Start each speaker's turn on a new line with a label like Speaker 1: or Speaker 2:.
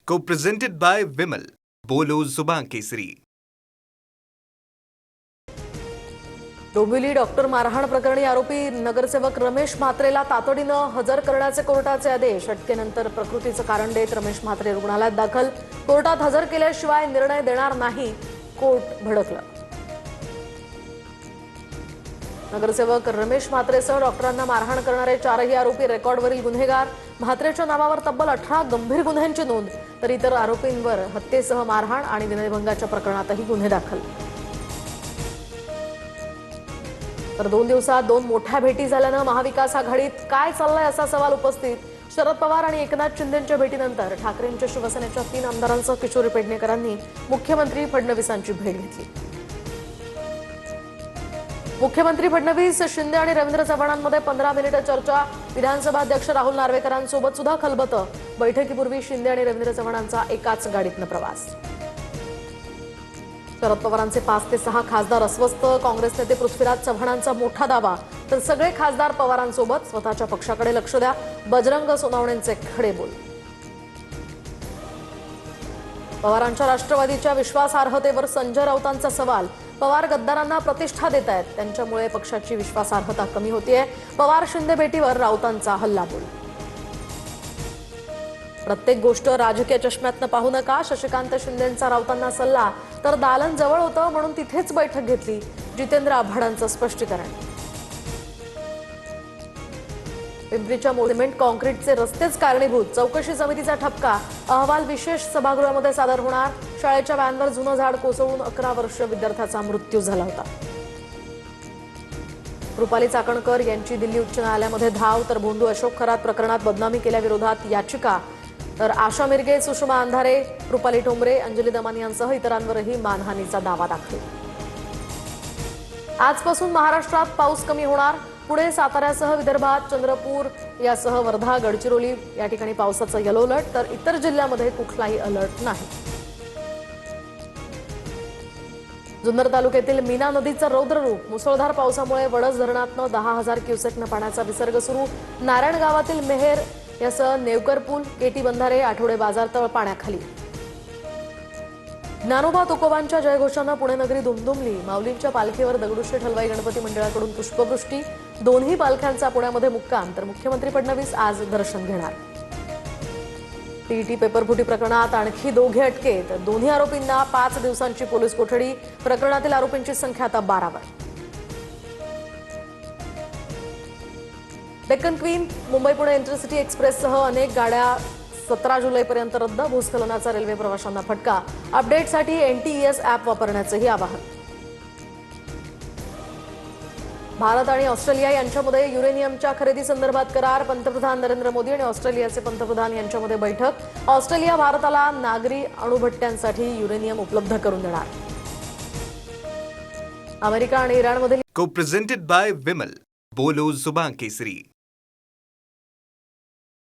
Speaker 1: Co-presented by Vimal. बोलो जुबान केसरी.
Speaker 2: Dombivli doctor मारहाण प्रकरणी आरोपी नगरसेवक रमेश म्हात्रेला तातडीनं हजर करण्याचे कोर्टाचे आदेश. अटकेनंतर प्रकृतीचं कारण देत रमेश म्हात्रे रुग्णालयात दाखल. कोर्टात हजर केल्याशिवाय निर्णय देणार नाही, कोर्ट भडकलं. नगरसेवक रमेश म्हात्रेसह डॉक्टरांना मारहाण करणारे चारही आरोपी रेकॉर्डवरील गुन्हेगार. म्हात्रेच्या नावावर तब्बल 18 गंभीर गुन्ह्यांची नोंद, तर इतर आरोपींवर हत्येसह मारहाण आणि विनयभंगाच्या प्रकरणातही गुन्हे दाखल. तर 2 दिवसात 2 मोठ्या भेटी झाल्यानं महाविकास आघाडीत काय चाललंय असा सवाल उपस्थित. शरद पवार आणि एकनाथ शिंदेंच्या भेटीनंतर ठाकरेंच्या शिवसेनेच्या 3 आमदारांसह किशोरी पेडणेकरांनी मुख्यमंत्री फडणवीसांची भेट घेतली. मुख्यमंत्री फडणवीस, शिंदे आणि रवींद्र चव्हाणांमध्ये 15 मिनिटे चर्चा. विधानसभा अध्यक्ष राहुल नार्वेकरांसोबत सुद्धा खलबतं. बैठकीपूर्वी शिंदे आणि रवींद्र चव्हाणांचा एकाच गाडीतनं प्रवास. शरद पवारांचे 5 ते 6 खासदार अस्वस्थ. काँग्रेस नेते पृथ्वीराज चव्हाणांचा मोठा दावा, तर सगळे खासदार पवारांसोबत. स्वतःच्या पक्षाकडे लक्ष द्या, बजरंग सोनवणेंचे खडे बोल. पवारांच्या राष्ट्रवादीच्या विश्वासार्हतेवर संजय राऊतांचा सवाल. पवार गद्दारांना प्रतिष्ठा देत आहेत, त्यांच्यामुळे पक्षाची विश्वासार्हता कमी होतीये. पवार शिंदे भेटीवर राऊतांचा हल्लाबोल. प्रत्येक गोष्ट राजकीय चष्म्यातनं पाहू नका, शशिकांत शिंदेंचा राऊतांना सल्ला. तर दालन जवळ होतं म्हणून तिथेच बैठक घेतली, जितेंद्र आव्हाडांचं स्पष्टीकरण. पिंपरीच्या सिमेंट कॉन्क्रीटचे रस्तेच कारणीभूत, चौकशी समितीचा ठपका. अहवाल विशेष सभागृहामध्ये सादर होणार. शाळेच्या व्हॅनवर जुनं झाड कोसळून 11 वर्षीय विद्यार्थ्याचा मृत्यू झाला होता. रुपाली चाकणकर यांची दिल्ली उच्च न्यायालयामध्ये धाव. तर भोंदू अशोक खरात प्रकरणात बदनामी केल्याविरोधात याचिका. तर आशा मिरगे, सुषमा अंधारे, रुपाली ठोंबरे, अंजली दमानी यांसह इतरांवरही मानहानीचा दावा दाखल. आजपासून महाराष्ट्रात पाऊस कमी होणार. पुणे, साताऱ्यासह विदर्भात, चंद्रपूर यासह वर्धा, गडचिरोली या ठिकाणी पावसाचा येलो अलर्ट. तर इतर जिल्ह्यामध्ये कुठलाही अलर्ट नाही. जुन्नर तालुक्यातील मीना नदीचं रौद्र रूप. मुसळधार पावसामुळे वडस धरणातनं 10,000 क्युसेकनं पाण्याचा विसर्ग सुरू. नारायण गावातील मेहेर यासह नेवकर पूल, केटी बंधारे, आठवडे बाजारतळ पाण्याखाली. ज्ञानोबा तुकोबांच्या जयघोषानं पुणे नगरी दुमदुमली. माऊलींच्या पालखीवर दगडूशेठ हलवाई गणपती मंडळाकडून पुष्पवृष्टी. दोन्ही पालख्यांचा पुण्यामध्ये मुक्काम. तर मुख्यमंत्री फडणवीस आज दर्शन घेणार. टीईटी पेपरफुटी प्रकरणात आणखी 2 अटकेत. दोन्ही आरोपींना 5 दिवसांची पोलीस कोठडी. प्रकरणातील आरोपींची संख्या आता 12वर. डेक्कन क्वीन, मुंबई पुणे इंटरसिटी एक्सप्रेससह अनेक गाड्या 17 जुलैपर्यंत रद्द. भूस्खलनाचा रेल्वे प्रवाशांना फटका. अपडेटसाठी NTES ॲप वापरण्याचंही आवाहन. भारत आणि ऑस्ट्रेलिया यांच्यामध्ये युरेनियमच्या खरेदी संदर्भात करार. पंतप्रधान नरेंद्र मोदी आणि ऑस्ट्रेलियाचे पंतप्रधान यांच्यामध्ये बैठक. ऑस्ट्रेलिया भारताला नागरी अणुभट्ट्यांसाठी युरेनियम उपलब्ध करून देणार. अमेरिका आणि इराणमधील
Speaker 1: Co-presented by Vimal. बोलो जुबान केसरी.